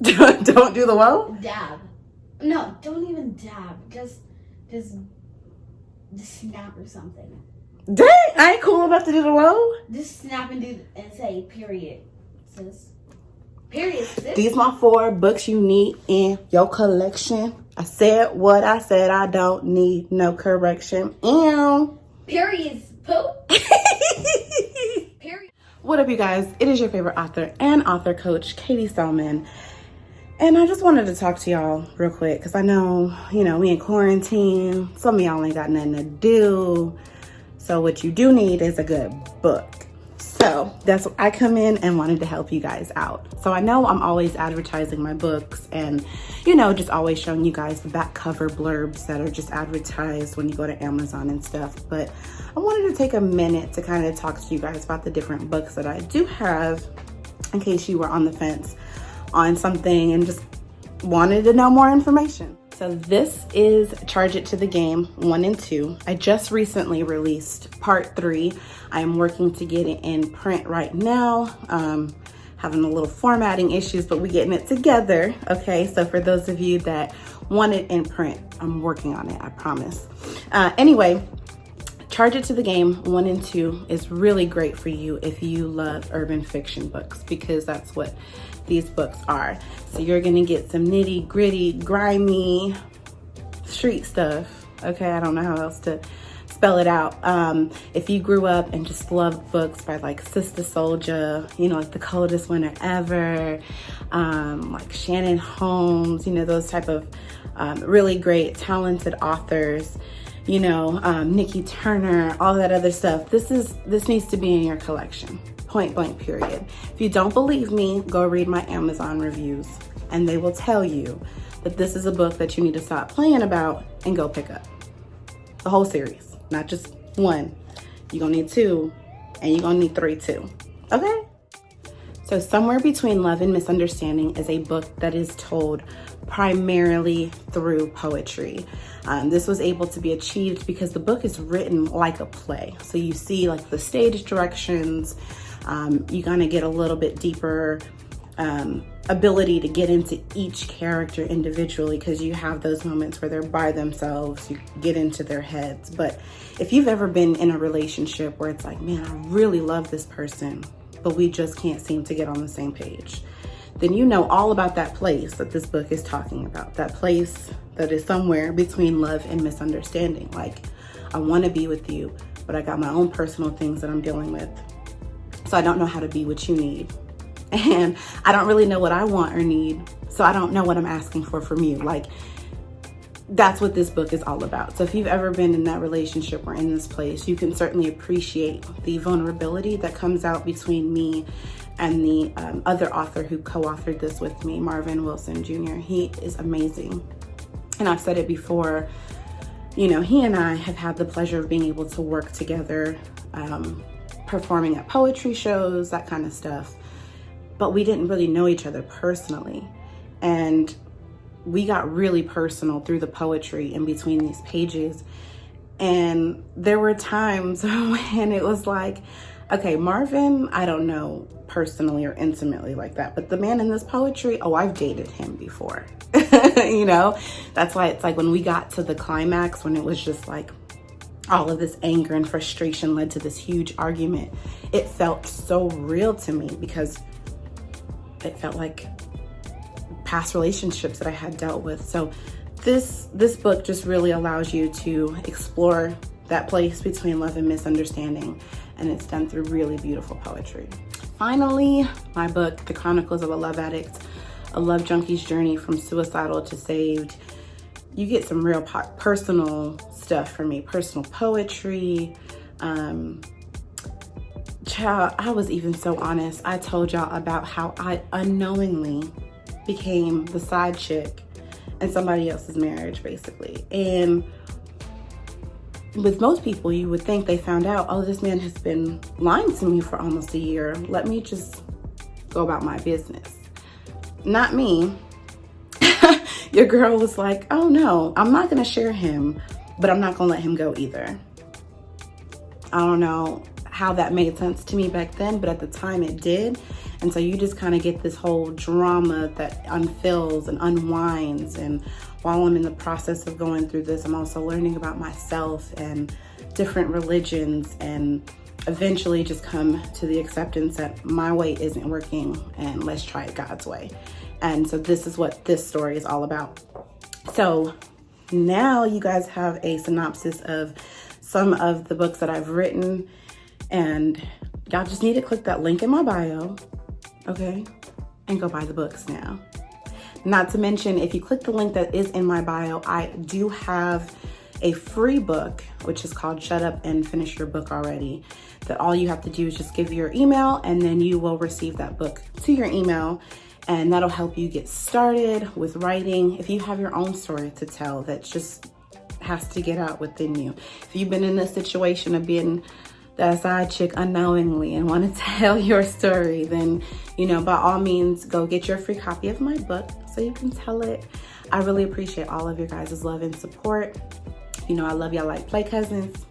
Don't do the whoa? Dab. No, don't even dab. Just snap or something. Dang, I ain't cool enough to do the whoa. Just snap and say period, sis. Period, sis. These my 4 books you need in your collection. I said what I said. I don't need no correction. Ew. Periods, poop. Period. What up, you guys? It is your favorite author and author coach, Katie Selman. And I just wanted to talk to y'all real quick because I know, we in quarantine. Some of y'all ain't got nothing to do. So what you do need is a good book. So that's what I come in and wanted to help you guys out. So I know I'm always advertising my books and, just always showing you guys the back cover blurbs that are just advertised when you go to Amazon and stuff. But I wanted to take a minute to kind of talk to you guys about the different books that I do have in case you were on the fence on something and just wanted to know more information. So this is Charge It to the Game 1 and 2. I just recently released part 3. I am working to get it in print right now. Having a little formatting issues, but we're getting it together. Okay, so for those of you that want it in print, I'm working on it, I promise. Anyway, Charge It to the Game 1 and 2 is really great for you if you love urban fiction books, because that's what these books are. So you're gonna get some nitty gritty, grimy street stuff. Okay, I don't know how else to spell it out. If you grew up and just loved books by like Sister Soldier, like The Coldest Winter Ever, like Shannon Holmes, those type of really great, talented authors, Nikki Turner, all that other stuff. This needs to be in your collection. Point blank, period. If you don't believe me, go read my Amazon reviews and they will tell you that this is a book that you need to stop playing about and go pick up. The whole series, not just 1. You're gonna need 2 and you're gonna need 3 too, okay? So Somewhere Between Love and Misunderstanding is a book that is told primarily through poetry. This was able to be achieved because the book is written like a play. So you see like the stage directions, you're gonna get a little bit deeper ability to get into each character individually because you have those moments where they're by themselves, you get into their heads. But if you've ever been in a relationship where it's like, man, I really love this person, but we just can't seem to get on the same page, then you know all about that place that this book is talking about, that place that is somewhere between love and misunderstanding. Like, I wanna be with you, but I got my own personal things that I'm dealing with. So I don't know how to be what you need. And I don't really know what I want or need, so I don't know what I'm asking for from you. Like, that's what this book is all about. So if you've ever been in that relationship or in this place, you can certainly appreciate the vulnerability that comes out between me and the other author who co-authored this with me, Marvin Wilson Jr. He is amazing. And I've said it before, he and I have had the pleasure of being able to work together, performing at poetry shows, that kind of stuff. But we didn't really know each other personally. And we got really personal through the poetry in between these pages. And there were times when it was like, okay, Marvin, I don't know personally or intimately like that, but the man in this poetry, oh, I've dated him before. That's why it's like when we got to the climax, when it was just like all of this anger and frustration led to this huge argument, it felt so real to me because it felt like past relationships that I had dealt with. So this book just really allows you to explore that place between love and misunderstanding, and it's done through really beautiful poetry. Finally, my book, The Chronicles of a Love Addict, a love junkie's journey from suicidal to saved. You get some real personal stuff from me, personal poetry. Child, I was even so honest. I told y'all about how I unknowingly became the side chick in somebody else's marriage, basically. And with most people, you would think they found out, oh, this man has been lying to me for almost a year. Let me just go about my business. Not me. Your girl was like, oh no, I'm not gonna share him, but I'm not gonna let him go either. I don't know how that made sense to me back then, but at the time it did. And so you just kind of get this whole drama that unfills and unwinds. And while I'm in the process of going through this, I'm also learning about myself and different religions, and eventually just come to the acceptance that my way isn't working and let's try it God's way. And so this is what this story is all about. So now you guys have a synopsis of some of the books that I've written, and y'all just need to click that link in my bio, okay, and go buy the books now. Not to mention, if you click the link that is in my bio, I do have a free book, which is called Shut Up and Finish Your Book Already, that all you have to do is just give your email, and then you will receive that book to your email, and that'll help you get started with writing. If you have your own story to tell that just has to get out within you. If you've been in a situation of being that side chick unknowingly and want to tell your story, then, you know, by all means, go get your free copy of my book so you can tell it. I really appreciate all of your guys' love and support. You know, I love y'all like play cousins.